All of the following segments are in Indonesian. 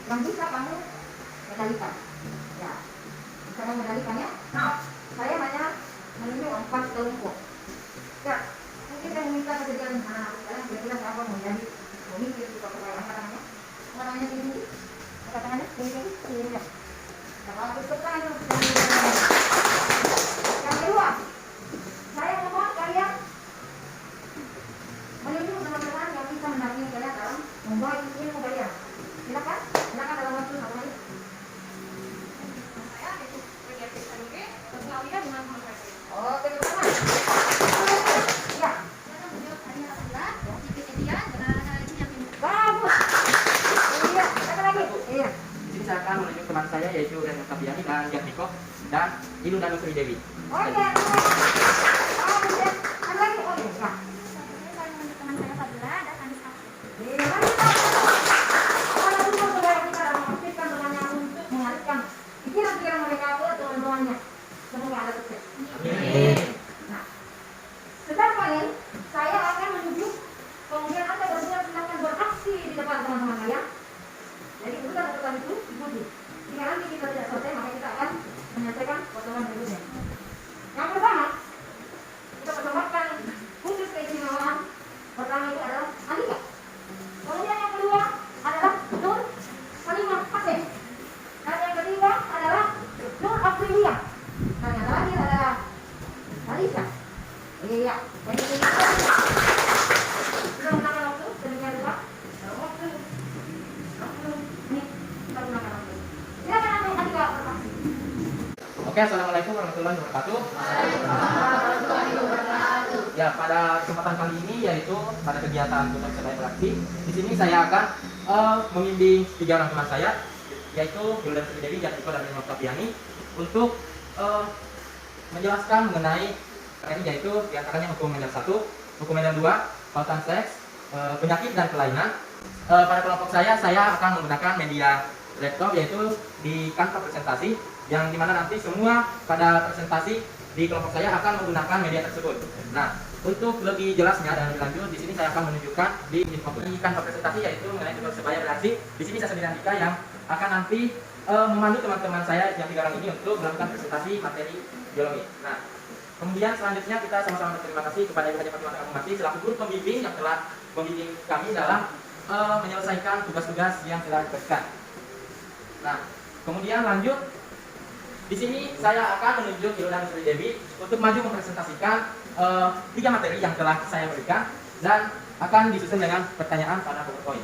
yang bisa kamu kendalikan. Ya, bisa kamu kendalikannya. Nah, saya hanya menunjuk 4 kelompok. Ya, mungkin saya meminta kejadian anak-anak sekalian kira-kira siapa menjadi pemimpin di kota apa namanya? Apa namanya ini? Apa namanya? Ini. Kalau aku suka itu yang kedua, saya mohon kalian menunjuk teman-teman yang bisa mendampingi kalian dalam membawa ilmu kalian. Silakan dalam waktu 1 menit. Saya itu PGRT SMG berkenalan dengan teman saya. Oke, teman-teman. Ya. Saya menjawab hanya adalah kejadian dengan analisis yang Bagus. Iya, apa lagi? Iya. Di sini saya akan menunjuk teman saya yaitu Reno Sabiani dan Jatmiko dan Ilu dan Sri Dewi. Oke. Bagus ya. Apa lagi? Oh, iya. saya menunjuk teman saya Fadila dan Anissa. Iya, mantap. Kalau dulu saudara kita dalam mengaktifkan temannya untuk mengalihkan pikiran-pikiran mereka ke teman-temannya. Semoga ada sukses. Nah, sekarang ini saya akan menunjuk, kemudian Anda berdua silakan beraksi di depan teman-teman kalian. Jadi urutan itu ikuti. Jika nanti kita tidak selesai, maka kita akan menyelesaikan potongan berikutnya. Yang pertama, kita persembahkan khusus keistimewaan. Pertama itu adalah Alika. Kemudian yang kedua adalah Nur Salimah Aceh. Dan yang ketiga adalah Nur Afrilia. Dan yang terakhir adalah Alisa. Iya. Jadi kita sudah menggunakan waktu sedemikian rupa. Waktu ini kita gunakan waktu. Silakan Anda Alika bersaksi. Oke, assalamualaikum warahmatullahi wabarakatuh. Ya, pada kesempatan kali ini yaitu pada kegiatan tutor sebaya beraksi. Di sini saya akan membimbing 3 orang teman saya, yaitu Ilu dan Sri Dewi, Jatmiko dan Reno Sabiani, untuk menjelaskan mengenai ini yaitu diantaranya hukum medal 1, hukum medal 2, pautan seks, penyakit dan kelainan. Pada kelompok saya akan menggunakan media laptop yaitu di kantor presentasi, yang dimana nanti semua pada presentasi di kelompok saya akan menggunakan media tersebut. Nah, untuk lebih jelasnya dan lebih lanjut, di sini saya akan menunjukkan di kantor presentasi yaitu mengenai tutor sebaya beraksi. Di sini saya sendiri Andika yang akan nanti memandu teman-teman saya yang 3 orang ini untuk melakukan presentasi materi biologi. Nah, kemudian selanjutnya kita sama-sama berterima kasih kepada Ibu Haji Fatimah Mati selaku guru pembimbing yang telah membimbing kami dalam menyelesaikan tugas-tugas yang telah diberikan. Nah, kemudian lanjut. Di sini saya akan menunjuk Ilu dan Sri Dewi untuk maju mempresentasikan 3 materi yang telah saya berikan dan akan disusun dengan pertanyaan pada PowerPoint.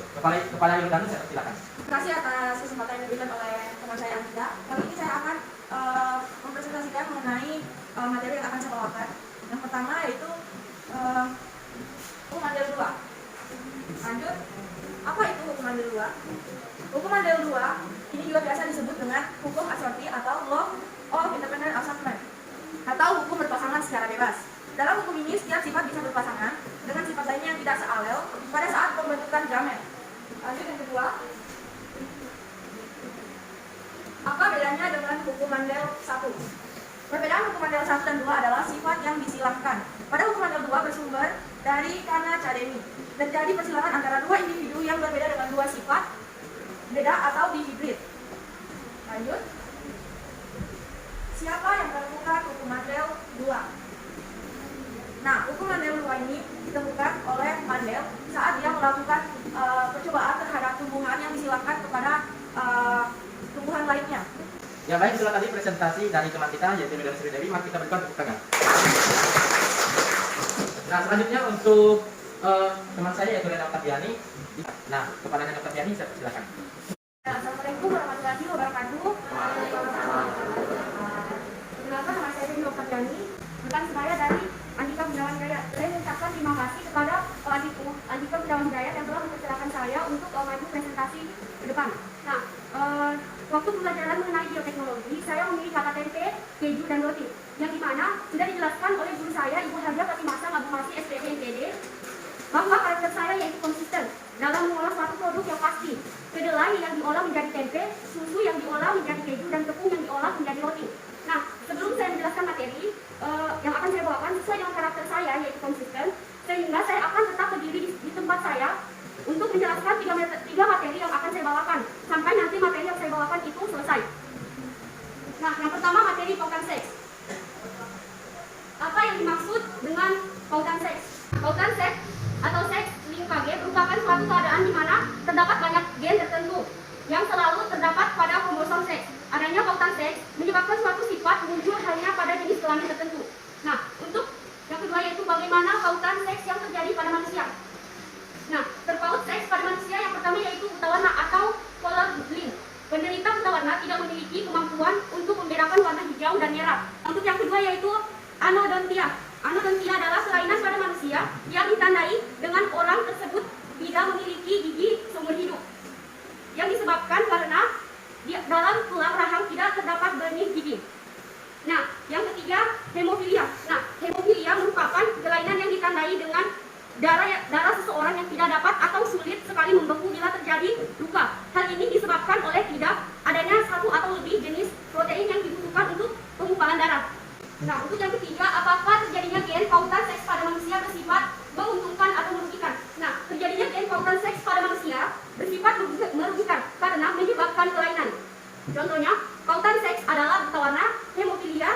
Kepada Ilu dan saya persilakan. Terima kasih atas kesempatan yang diberikan oleh teman saya Andika. Kali ini saya akan mempresentasikan mengenai materi yang akan saya bawakan. Yang pertama yaitu hukum Mandel 2. Lanjut, apa itu hukum Mandel 2? Hukum Mandel 2 ini juga biasa disebut dengan hukum assorti atau law of independent assortment atau hukum berpasangan secara bebas. Dalam hukum ini setiap sifat bisa berpasangan dengan sifat lainnya yang tidak sealel pada saat pembentukan gamet. Lanjut yang kedua, apa bedanya dengan hukum Mandel 1? Perbedaan hukum Mandel 1 dan 2 adalah sifat yang disilangkan. Pada hukum Mandel 2 bersumber dari Kana Cademi. Terjadi persilangan antara 2 individu yang berbeda dengan 2 sifat beda atau dihibrid. Lanjut. Siapa yang menemukan hukum Mandel 2? Nah, hukum Mandel 2 ini ditemukan oleh Mandel saat dia melakukan percobaan terhadap tumbuhan yang disilangkan kepada tumbuhan lainnya. Ya baik, itulah tadi presentasi dari teman kita yaitu Ilu dan Sri Dewi. Mari kita berikan tepuk tangan. Nah, selanjutnya untuk teman saya yaitu Reno Sabiani. Nah, kepada Reno Sabiani saya persilakan. Assalamualaikum warahmatullahi wabarakatuh. Perkenalkan, nama saya Reno Sabiani, rekan sebaya dari Andika Gunawan Hidayat. Saya mengucapkan terima kasih kepada Andika Gunawan Hidayat yang telah mempersilahkan saya untuk maju presentasi ke depan. Nah, waktu pembelajaran mengenai bioteknologi, saya memilih kata tempe, keju, dan roti, yang dimana sudah dijelaskan oleh guru saya, Ibu Haja Fatimah Abu Masih SPD NPD, bahwa karakter saya yaitu konsisten dalam mengolah suatu produk yang pasti. Kedelai yang diolah menjadi tempe, susu yang diolah menjadi keju, dan tepung yang diolah menjadi roti. Nah, sebelum saya menjelaskan materi yang akan saya bawakan sesuai dengan karakter saya yaitu konsisten, sehingga saya akan tetap berdiri di tempat saya untuk menjelaskan tiga materi yang akan saya bawakan sampai nanti dan merah. Untuk yang kedua yaitu anodontia. Anodontia adalah kelainan pada manusia yang ditandai dengan orang tersebut tidak memiliki gigi seumur hidup, yang disebabkan karena dalam tulang rahang tidak terdapat benih gigi. Nah, yang ketiga hemofilia. Nah, hemofilia merupakan kelainan yang ditandai dengan darah seseorang yang tidak dapat atau sulit sekali membeku bila terjadi luka. Hal ini disebabkan oleh tidak adanya satu atau lebih jenis protein yang dibutuhkan untuk pengumpulan darah. Nah, untuk yang ketiga, apakah terjadinya gen pautan seks pada manusia bersifat menguntungkan atau merugikan? Nah, terjadinya gen pautan seks pada manusia bersifat merugikan karena menyebabkan kelainan. Contohnya, pautan seks adalah buta warna, hemofilia,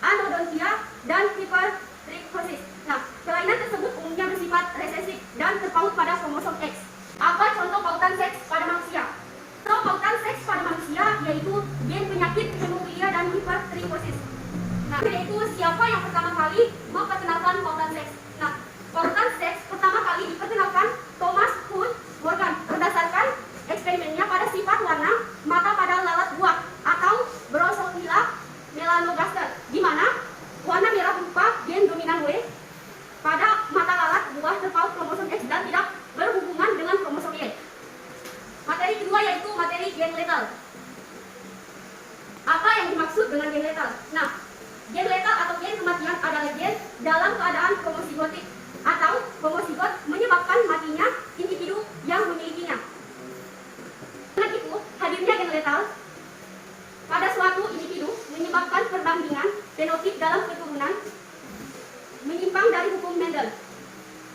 anodontia, dan hipertrichosis. Nah, kelainan tersebut umumnya bersifat resesif dan terpaut pada kromosom X. Apa contoh pautan seks pada manusia? Contoh pautan seks pada manusia yaitu gen penyakit hemofilia dan hipertrichosis. Nah, yaitu siapa yang pertama kali memperkenalkan pautan seks? Nah, pautan seks pertama kali diperkenalkan Thomas Hunt Morgan berdasarkan eksperimennya pada sifat warna mata pada lalat buah atau Drosophila melanogaster, di mana warna merah berupa gen dominan W pada mata lalat buah terpaut kromosom X dan tidak berhubungan dengan kromosom Y. Materi kedua yaitu materi gen letal. Apa yang dimaksud dengan gen letal? Nah, gen letal atau gen kematian adalah gen dalam keadaan homosigotik atau homosigot menyebabkan matinya individu yang memilikinya. Dengan itu, hadirnya gen letal pada suatu individu menyebabkan perbandingan fenotip dalam keturunan menyimpang dari hukum Mendel.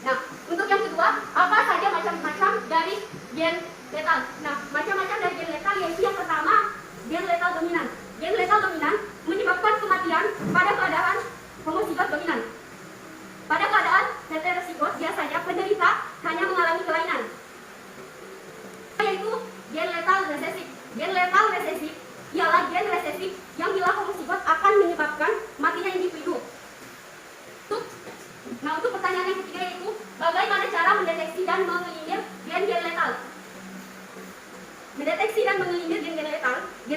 Nah, untuk yang kedua, apa saja macam-macam dari gen letal? Nah, macam-macam dari gen letal yaitu yang pertama, gen letal dominan. Gen letal dominan menyebabkan kematian pada keadaan homosigot dominan. Pada keadaan heterosigot biasanya penderita hanya mengalami kelainan. Yaitu gen letal resesif. Gen letal resesif ialah gen resesif yang bila homosigot akan menyebabkan matinya individu. Untuk pertanyaan yang ketiga yaitu bagaimana cara mendeteksi dan mengeliminir gen-gen letal? Mendeteksi dan mengeliminir gen-gen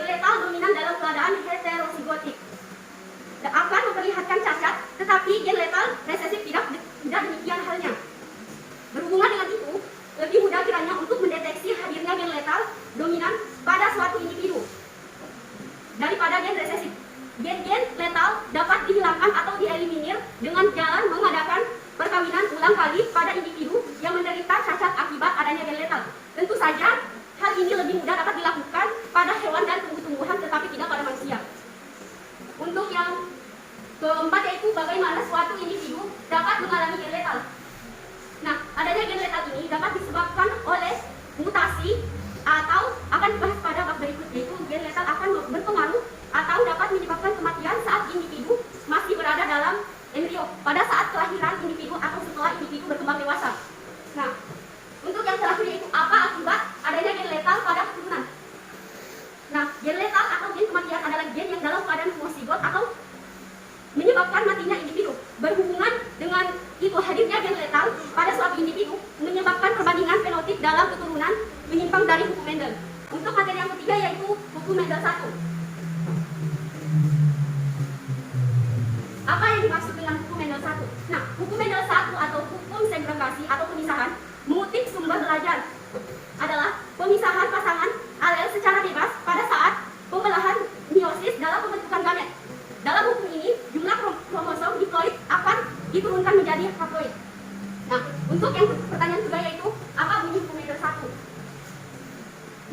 letal dominan dalam keadaan heterosigotik akan memperlihatkan cacat, tetapi gen letal resesif tidak demikian halnya. Berhubungan dengan itu, lebih mudah kiranya untuk mendeteksi hadirnya gen letal dominan pada suatu individu daripada gen resesif. Gen-gen letal dapat dihilangkan atau dieliminir dengan jalan mengadakan perkawinan ulang kali pada individu yang menderita cacat akibat adanya gen letal. Tentu saja, hal ini lebih mudah dapat dilakukan pada hewan dan tumbuh-tumbuhan tetapi tidak pada manusia. Untuk yang keempat yaitu bagaimana suatu individu dapat mengalami gen letal. Nah, adanya gen letal ini dapat disebabkan oleh mutasi atau akan dibahas pada bab berikut, yaitu gen letal akan berpengaruh atau dapat menyebabkan kematian saat individu masih berada dalam embrio pada saat kelahiran individu atau setelah individu berkembang dewasa. Nah, untuk yang terakhir yaitu apa akibat adanya gen letal pada keturunan. Nah, gen letal atau gen kematian adalah gen yang dalam keadaan homosigot atau menyebabkan matinya individu. Berhubungan dengan itu, hadirnya gen letal pada suatu individu menyebabkan perbandingan fenotip dalam keturunan menyimpang dari hukum Mendel. Untuk materi yang ketiga yaitu hukum Mendel 1. Apa yang dimaksud dengan hukum Mendel 1? Nah, hukum Mendel 1 atau hukum segregasi atau pemisahan mengutip sumber belajar adalah pemisahan pasangan alel secara bebas pada saat pembelahan meiosis dalam pembentukan gamet. Dalam hukum ini, jumlah kromosom diploid akan diturunkan menjadi haploid. Nah, untuk yang pertanyaan kedua yaitu apa bunyi hukum Mendel 1?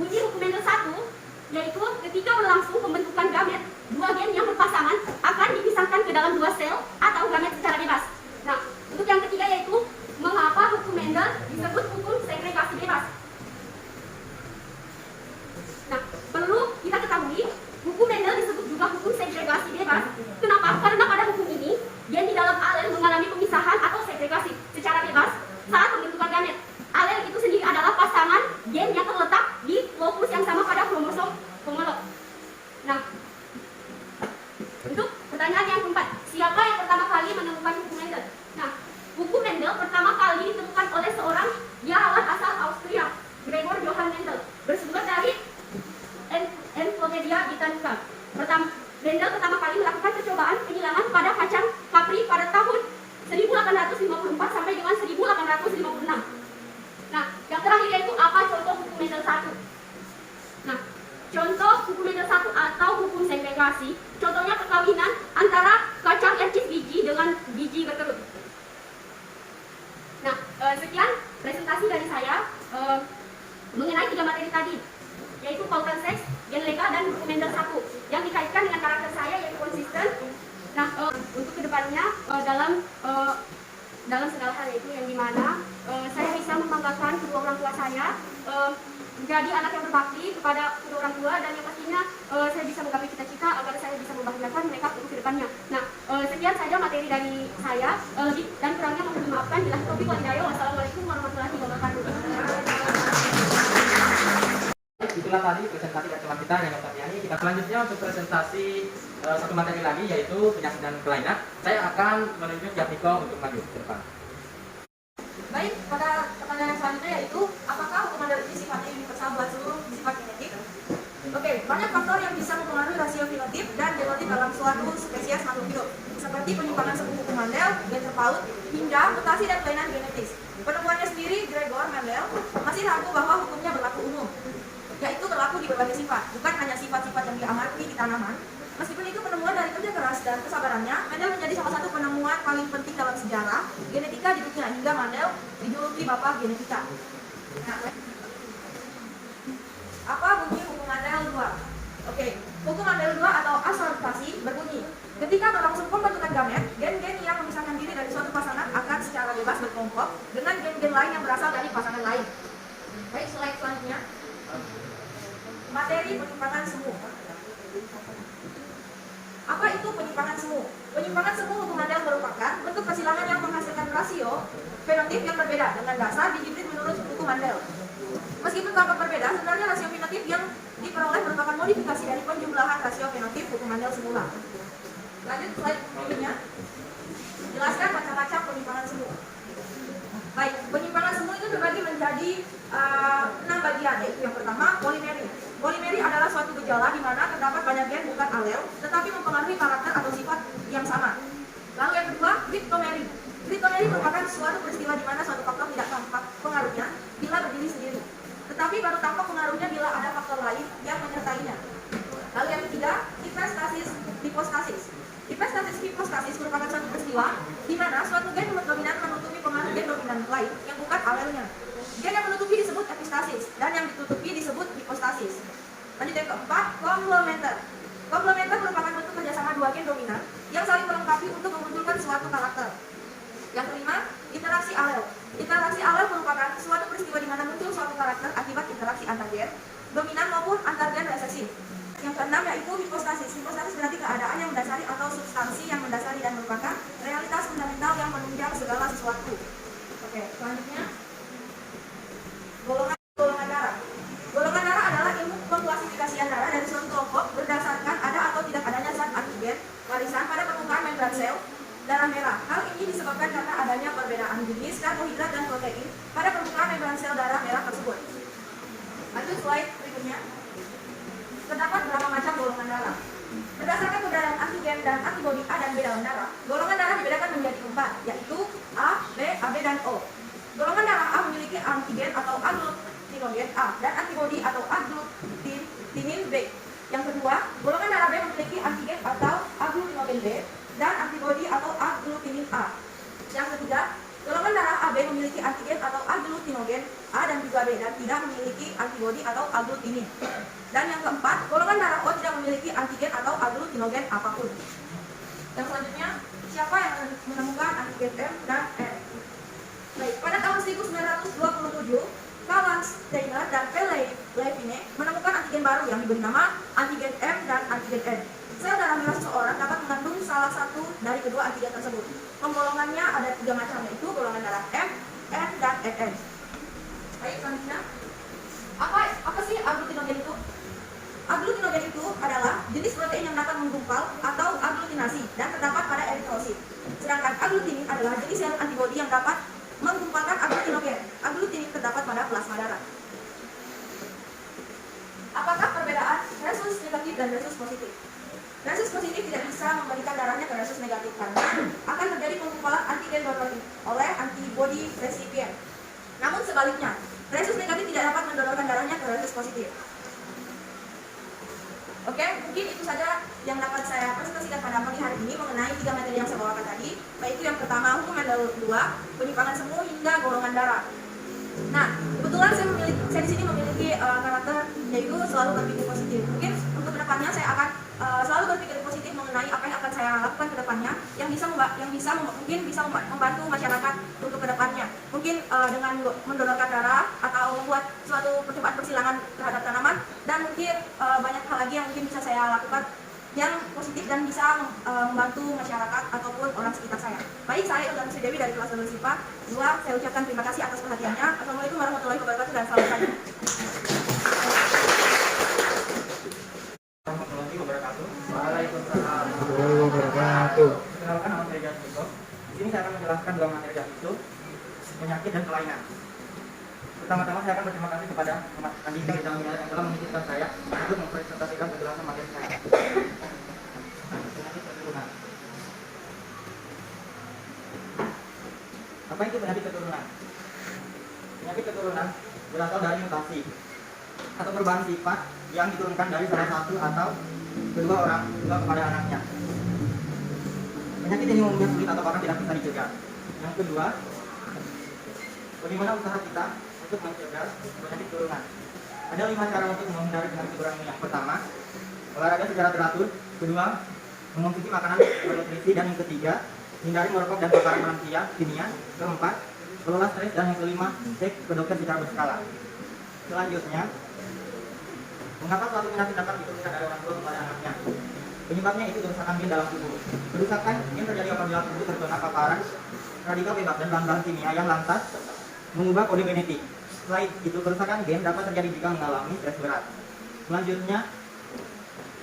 Bunyi hukum Mendel 1 yaitu ketika berlangsung pembentukan gamet, dua gen yang berpasangan akan dipisahkan ke dalam dua sel atau gamet secara bebas. Nah, untuk yang ketiga yaitu mengapa hukum Mendel disebut hukum segregasi bebas. Nah, perlu kita ketahui hukum Mendel disebut juga hukum segregasi bebas. Kenapa? Karena pada hukum ini gen di dalam alel mengalami pemisahan atau segregasi secara bebas saat pembentukan gamet. Alel itu sendiri adalah pasangan gen yang terletak di lokus yang sama pada kromosom homolog. Nah, untuk pertanyaan yang keempat, siapa yang pertama kali menemukan hukum Mendel? Nah, hukum Mendel pertama kali ditemukan oleh seorang biarawan asal Austria, Gregor Johann Mendel, bersumber dari Encyclopedia Britannica. Mendel pertama kali melakukan Contoh hukum meter 1 atau hukum segregasi, contohnya perkawinan antara kacang ercis biji dengan biji berkerut. Nah, sekian presentasi dari saya mengenai 3 materi tadi, yaitu pautan seks, gen lega, dan hukum meter 1 yang dikaitkan dengan karakter saya yaitu konsisten. Nah, untuk kedepannya dalam segala hal itu yang dimana saya bisa membanggakan kedua orang tua saya, menjadi anak yang berbakti kepada kedua orang tua, dan yang pastinya saya bisa menggapai cita-cita agar saya bisa membahagiakan mereka untuk kedepannya. Nah, sekian saja materi dari saya, lebih dan kurangnya mohon dimaafkan. Bila taufiq wal hidayah. Wassalamualaikum warahmatullahi wabarakatuh. Itulah tadi presentasi dari teman kita yang Dr. Yani. Kita selanjutnya untuk presentasi satu materi lagi yaitu penyakit dan kelainan. Saya akan menunjuk Yatmiko untuk maju ke depan. Baik, pada pertanyaan yang selanjutnya yaitu apakah hukum mandel ini sifatnya universal buat seluruh sifat genetik? Oke, banyak faktor yang bisa mempengaruhi rasio fenotip dan genotip dalam suatu spesies makhluk hidup, seperti penyimpangan sebuah hukum Mandel, gen terpaut, hingga mutasi dan kelainan genetis. Penemuannya sendiri, Gregor Mendel, masih ragu bahwa hukumnya berlaku umum, yaitu berlaku di berbagai sifat, bukan hanya sifat-sifat yang diamati di tanaman. Meskipun itu penemuan dari kerja keras dan kesabarannya, Mendel menjadi salah satu penemuan paling penting dalam sejarah genetika di dunia, hingga Mendel dijuluki Bapak Genetika. Nah, apa bunyi hukum Mendel 2? Oke, hukum Mendel 2 atau asortasi berbunyi, ketika berlangsung pembentukan gamet, gen-gen yang memisahkan diri dari suatu pasangan akan secara bebas berkelompok dengan gen-gen lain yang berasal dari pasangan lain. Baik, slide selanjutnya. Materi penyimpangan semu. Apa itu penyimpangan semu? Penyimpangan semu hukum Mendel merupakan bentuk kesilangan yang menghasilkan rasio fenotip yang berbeda dengan dasar dihibrid menurut hukum Mendel. Meskipun tampak berbeda, sebenarnya rasio fenotip yang diperoleh merupakan modifikasi dari penjumlahan rasio fenotip hukum Mendel semula. Lanjut slide berikutnya. Jelaskan macam-macam penyimpangan semu. Baik, penyimpangan semu itu terbagi menjadi 6 bagian, yaitu yang pertama polimeri. Polimeri adalah suatu gejala di mana terdapat banyak gen bukan alel, tetapi mempengaruhi karakter atau sifat yang sama. Lalu yang kedua, kriptomeri. Kriptomeri merupakan suatu peristiwa di mana suatu faktor tidak tampak pengaruhnya bila berdiri sendiri, tetapi baru tampak pengaruhnya bila ada faktor lain yang menyertainya. Lalu yang ketiga, hipostasis hipostasis. Hipostasis merupakan suatu peristiwa di mana suatu gen dominan menutupi pengaruh gen dominan lain yang bukan alelnya. Gen yang menutupi disebut epistasis dan yang ditutupi disebut hipostasis. Lanjut yang keempat, komplementer. Komplementer merupakan bentuk kerjasama dua gen dominan yang saling melengkapi untuk memunculkan suatu karakter. Yang kelima, interaksi alel. Interaksi alel merupakan suatu peristiwa di mana muncul suatu karakter akibat interaksi antar gen dominan maupun antar gen resesif. Yang keenam yaitu hipostasis. Hipostasis berarti keadaan yang mendasari atau substansi yang mendasari dan merupakan realitas fundamental yang menunjang segala sesuatu. Oke, selanjutnya golongan darah. Golongan darah adalah ilmu pengklasifikasian darah dari suatu kelompok berdasarkan ada atau tidak adanya zat antigen warisan pada permukaan membran sel darah merah. Hal ini disebabkan karena adanya perbedaan jenis karbohidrat dan protein pada permukaan membran sel darah merah tersebut. Lanjut slide berikutnya. Terdapat berapa macam golongan darah? Berdasarkan keberadaan antigen dan antibodi A dan B dalam darah, golongan darah dibedakan menjadi 4, yaitu A, B, AB, dan O. Golongan darah A memiliki antigen atau agglutinogen A dan antibodi atau agglutinin B. Yang kedua, golongan darah B memiliki antigen atau agglutinogen B dan antibodi atau agglutinin A. Yang ketiga, golongan darah AB memiliki antigen atau agglutinogen A dan juga B dan tidak memiliki antibodi atau agglutinin. Dan yang keempat, golongan darah O tidak memiliki antigen atau agglutinogen apapun. Yang selanjutnya, siapa yang menemukan antigen M dan N? Baik, pada tahun 1927, Karl Steiner dan P. Levine menemukan antigen baru yang diberi nama antigen M dan antigen N. Sel darah merah seseorang dapat mengandung salah satu dari kedua antigen tersebut. Penggolongannya ada 3 macam, yaitu golongan darah M, N, dan NN. Baik, selanjutnya, apa sih agglutinogen itu? Agglutinogen itu adalah jenis protein yang dapat menggumpal atau agglutinasi dan terdapat pada eritrosit. Sedangkan agglutinin adalah jenis sel antibodi yang dapat menggumpalkan agglutinogen. Agglutinin terdapat pada plasma darah. Apakah perbedaan resus negatif dan resus positif? Resus positif tidak bisa memberikan darahnya ke resus negatif karena akan terjadi penggumpalan antigen donor oleh antibodi resipien. Namun sebaliknya, resus negatif tidak dapat mendonorkan darahnya ke resus positif. Oke, mungkin itu saja yang dapat saya presentasikan pada pagi hari ini mengenai 3 materi yang saya bawakan tadi, yaitu yang pertama hukum handle 2, penyimpangan semu hingga golongan darah. Nah, kebetulan saya di sini memiliki karakter yaitu selalu berpikir positif. Mungkin untuk kedepannya saya akan selalu berpikir positif mengenai apa yang akan saya lakukan kedepannya, yang mungkin bisa membantu masyarakat untuk kedepannya. Mungkin dengan mendonorkan darah atau membuat suatu percobaan persilangan terhadap tanaman, dan mungkin banyak hal lagi yang mungkin bisa saya lakukan yang positif dan bisa membantu masyarakat ataupun orang sekitar saya. Baik, saya Ilham Sri Dewi dari kelas 12 IPA 2. Saya ucapkan terima kasih atas perhatiannya. Assalamualaikum warahmatullahi wabarakatuh dan salam sejahtera. Warahmatullahi wabarakatuh. Waalaikumsalam. Perkenalkan, nama saya Jasmiko. Di sini saya akan menjelaskan 2 materi yaitu penyakit dan kelainan. Pertama-tama saya akan berterima kasih kepada Mas Andika yang telah mengizinkan saya untuk mempresentasikan penjelasan materi saya. Penyakit keturunan. Apa itu penyakit keturunan? Penyakit keturunan berasal dari mutasi atau perubahan sifat yang diturunkan dari salah satu atau kedua orang tua kepada anaknya. Penyakit ini umumnya sulit atau bahkan tidak bisa dicegah. Yang kedua, bagaimana usaha kita untuk mencegah penyakit turunan? Ada 5 cara untuk menghindari penyakit turunan ini. Yang pertama, olahraga secara teratur. Kedua, mengonsumsi makanan bernutrisi. Dan yang ketiga, hindari merokok dan paparan bahan kimia. Keempat, kelola stres. Dan yang kelima, cek ke dokter secara berskala. Selanjutnya, mengapa suatu penyakit dapat diturunkan dari orang tua kepada anaknya? Penyebabnya itu kerusakan gen dalam tubuh. Kerusakan gen terjadi apabila tubuh terkena paparan radikal bebas dan bahan-bahan kimia yang lantas mengubah kode genetik. Selain itu, kerusakan gen dapat terjadi jika mengalami stres berat. Selanjutnya,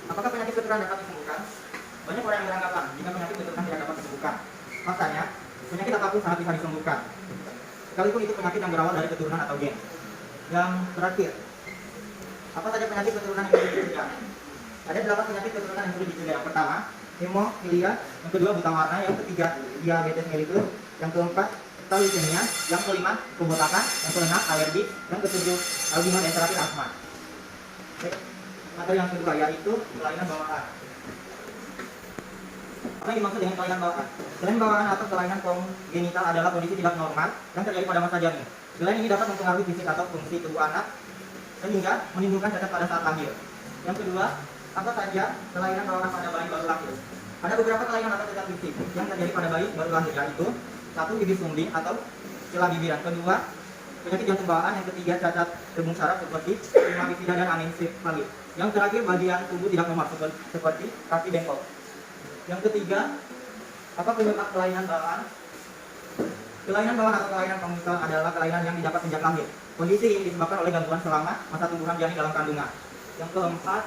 apakah penyakit keturunan dapat disembuhkan? Banyak orang yang beranggapan jika penyakit keturunan tidak dapat disembuhkan. Faktanya, penyakit apapun sangat bisa disembuhkan, sekalipun itu penyakit yang berawal dari keturunan atau gen. Yang terakhir, apa saja penyakit keturunan yang sulit dicegah? Ada 8 penyakit keturunan yang sulit dicegah. Yang pertama, hemofilia. Yang kedua, buta warna. Yang ketiga, diabetes mellitus. Yang keempat, thalassemia. Yang kelima, pembotakan. Yang keenam, alergi. Yang ketujuh, albino. Dan terakhir, asma. Materi yang kedua yaitu kelainan bawaan. Apa yang dimaksud dengan kelainan bawaan? Kelainan bawaan atau kelainan kongenital adalah kondisi tidak normal yang terjadi pada masa janin. Kelainan ini dapat mempengaruhi fisik atau fungsi tubuh anak sehingga menimbulkan cacat pada saat lahir. Yang kedua, apa saja kelainan bawaan pada bayi baru lahir? Ada beberapa kelainan atau cacat fisik yang terjadi pada bayi baru lahir, yaitu 1. Bibir sumbing atau celah bibiran. Kedua, penyakit jantung bawaan. Yang ketiga, cacat rebung saraf seperti bifida dan anencefalit. Yang terakhir, bagian tubuh tidak normal seperti kaki bengkok. Yang ketiga, apa penyebab kelainan bawaan? Kelainan bawaan atau kelainan kongenital adalah kelainan yang didapat sejak lahir. Kondisi ini disebabkan oleh gangguan selama masa tumbuhan janin dalam kandungan. Yang keempat,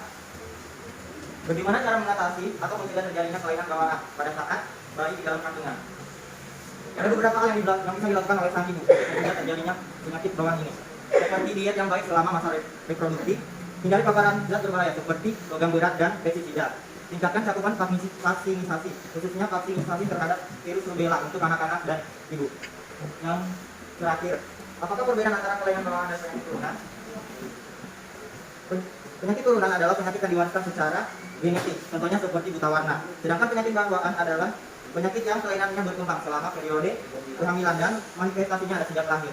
bagaimana cara mengatasi atau mencegah terjadinya kelainan bawaan pada saat bayi di dalam kandungan? Ada beberapa hal yang bisa dilakukan oleh sang ibu mencegah terjadinya penyakit bawaan ini, seperti diet yang baik selama masa reproduksi, hindari paparan zat berbahaya seperti logam berat dan pestisida, tingkatkan cakupan vaksinisasi, khususnya vaksinisasi terhadap virus rubella untuk anak-anak dan ibu. Yang terakhir, apakah perbedaan antara kelainan bawaan dan penyakit turunan? Penyakit turunan adalah penyakit yang diwariskan secara genetik, contohnya seperti buta warna. Sedangkan penyakit bawaan adalah penyakit yang kelainannya berkembang selama periode kehamilan dan manifestasinya ada sejak lahir.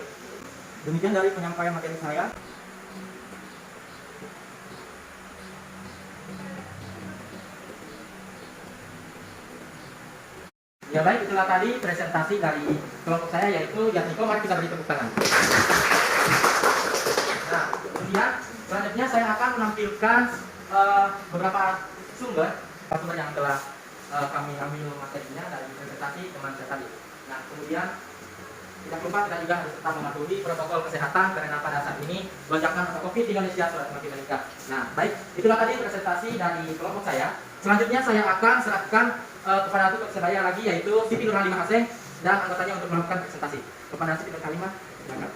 Demikian dari penyampaian materi saya. Ya baik, itulah tadi presentasi dari kelompok saya yaitu Jasmiko. Mari kita beri tepuk tangan. Nah, kemudian selanjutnya saya akan menampilkan beberapa sumber yang telah kami ambil materinya dari presentasi teman saya tadi. Nah, kemudian tidak lupa kita juga harus tetap mematuhi protokol kesehatan karena pada saat ini lonjakan COVID di Indonesia sudah semakin meningkat. Nah, baik, itulah tadi presentasi dari kelompok saya. Selanjutnya saya akan serahkan kepada tutor saya lagi yaitu Siti Nurhalimah Haseng dan anggotanya untuk melakukan presentasi. Kepada Siti Nurhalimah, silakan.